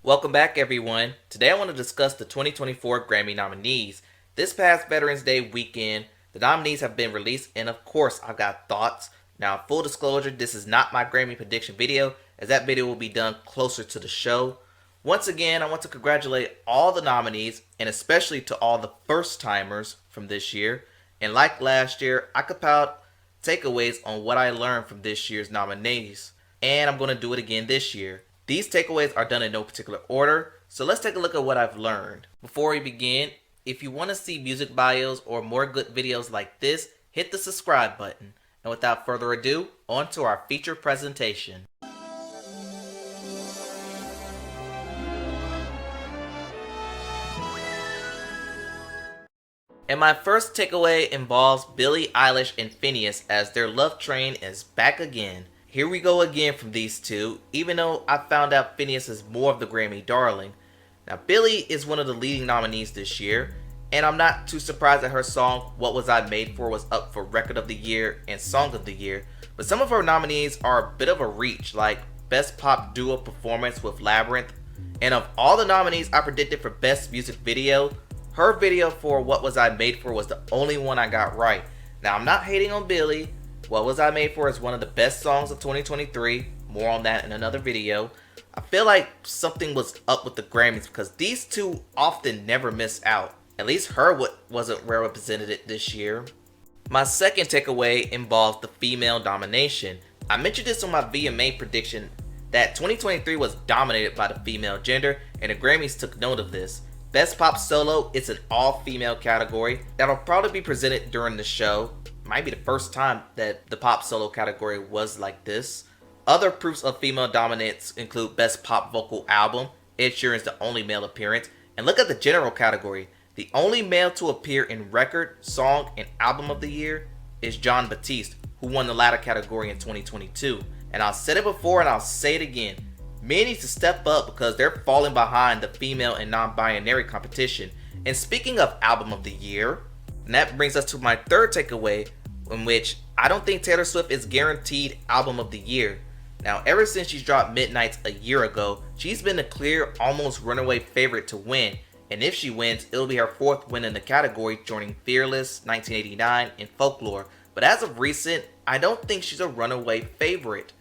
Welcome back, everyone. Today I want to discuss the 2024 Grammy nominees. This past Veterans Day weekend, the nominees have been released, and of course, I've got thoughts. Now, full disclosure, this is not my Grammy prediction video, as that video will be done closer to the show. Once again, I want to congratulate all the nominees, and especially to all the first-timers from this year. And like last year, I compiled takeaways on what I learned from this year's nominees, and I'm going to do it again this year. These takeaways are done in no particular order, so let's take a look at what I've learned. Before we begin, if you want to see music bios or more good videos like this, hit the subscribe button. And without further ado, on to our feature presentation. And my first takeaway involves Billie, Eilish, and Finneas, as their love train is back again. Here we go again from these two, even though I found out Finneas is more of the Grammy darling. Now, Billie is one of the leading nominees this year, and I'm not too surprised that her song What Was I Made For was up for Record of the Year and Song of the Year, but some of her nominees are a bit of a reach, like Best Pop Duo Performance with Labyrinth. And of all the nominees I predicted for Best Music Video, her video for What Was I Made For was the only one I got right. Now, I'm not hating on Billie. What Was I Made For is one of the best songs of 2023. More on that in another video. I feel like something was up with the Grammys because these two often never miss out. At least her wasn't well represented this year. My second takeaway involves the female domination. I mentioned this on my VMA prediction that 2023 was dominated by the female gender, and the Grammys took note of this. Best Pop Solo, it's an all-female category that'll probably be presented during the show. Might be the first time that the pop solo category was like this. Other proofs of female dominance include Best Pop Vocal Album, Ed Sheeran's the only male appearance, and look at the general category. The only male to appear in Record, Song, and Album of the Year is Jon Batiste, who won the latter category in 2022. And I've said it before and I'll say it again. Men need to step up because they're falling behind the female and non-binary competition. And speaking of Album of the Year, and that brings us to my third takeaway, in which I don't think Taylor Swift is guaranteed Album of the Year. Now, ever since she dropped Midnights a year ago, she's been a clear, almost runaway favorite to win, and if she wins, it'll be her fourth win in the category, joining Fearless, 1989, and Folklore. But as of recent, I don't think she's a runaway favorite.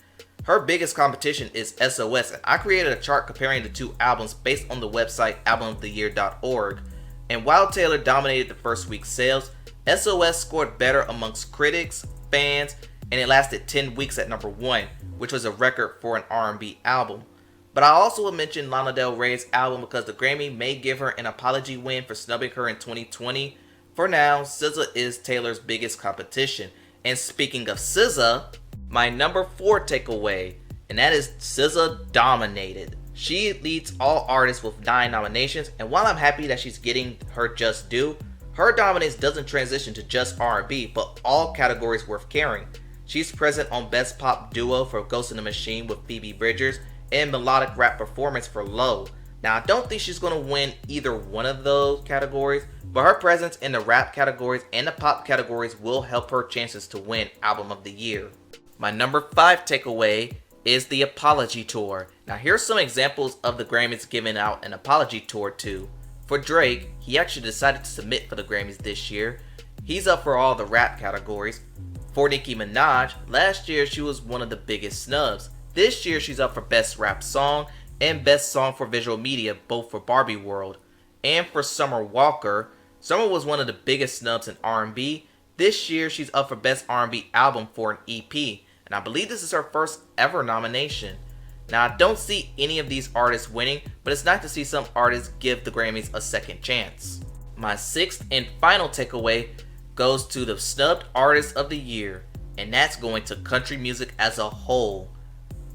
Her biggest competition is SOS, and I created a chart comparing the two albums based on the website albumoftheyear.org. And while Taylor dominated the first week's sales, SOS scored better amongst critics, fans, and it lasted 10 weeks at number 1, which was a record for an R&B album. But I also would mention Lana Del Rey's album because the Grammy may give her an apology win for snubbing her in 2020. For now, SZA is Taylor's biggest competition. And speaking of SZA, my number 4 takeaway, and that is SZA dominated. She leads all artists with 9 nominations, and while I'm happy that she's getting her just due, her dominance doesn't transition to just R&B, but all categories worth carrying. She's present on Best Pop Duo for Ghost in the Machine with Phoebe Bridgers and Melodic Rap Performance for Low. Now, I don't think she's going to win either one of those categories, but her presence in the rap categories and the pop categories will help her chances to win Album of the Year. My number 5 takeaway is the Apology Tour. Now, here's some examples of the Grammys giving out an apology tour to. For Drake, he actually decided to submit for the Grammys this year. He's up for all the rap categories. For Nicki Minaj, last year she was one of the biggest snubs. This year she's up for Best Rap Song and Best Song for Visual Media, both for Barbie World. And for Summer Walker, Summer was one of the biggest snubs in R&B. This year she's up for Best R&B Album for an EP, and I believe this is her first ever nomination. Now, I don't see any of these artists winning, but it's nice to see some artists give the Grammys a second chance. My 6th and final takeaway goes to the snubbed artist of the year, and that's going to country music as a whole.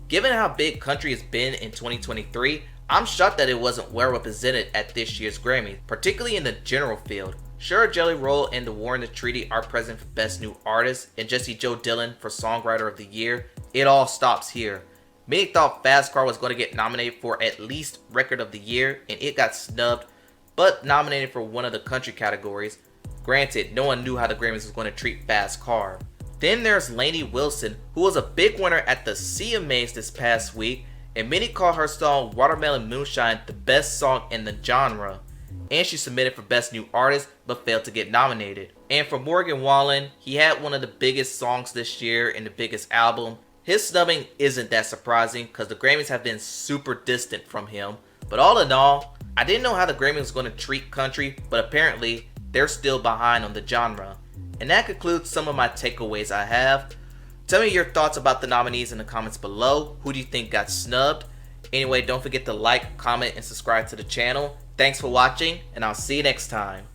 Given how big country has been in 2023, I'm shocked that it wasn't well represented at this year's Grammys, particularly in the general field. Sure, Jelly Roll and The War and the Treaty are present for Best New Artist, and Jesse Joe Dillon for Songwriter of the Year. It all stops here. Many thought Fast Car was going to get nominated for at least Record of the Year, and it got snubbed, but nominated for one of the country categories. Granted, no one knew how the Grammys was going to treat Fast Car. Then there's Lainey Wilson, who was a big winner at the CMAs this past week, and many call her song Watermelon Moonshine the best song in the genre. And she submitted for Best New Artist but failed to get nominated. And for Morgan Wallen, he had one of the biggest songs this year and the biggest album. His snubbing isn't that surprising because the Grammys have been super distant from him. But all in all, I didn't know how the Grammys was going to treat country, but apparently they're still behind on the genre. And that concludes some of my takeaways I have. Tell me your thoughts about the nominees in the comments below. Who do you think got snubbed? Anyway, don't forget to like, comment, and subscribe to the channel. Thanks for watching, and I'll see you next time.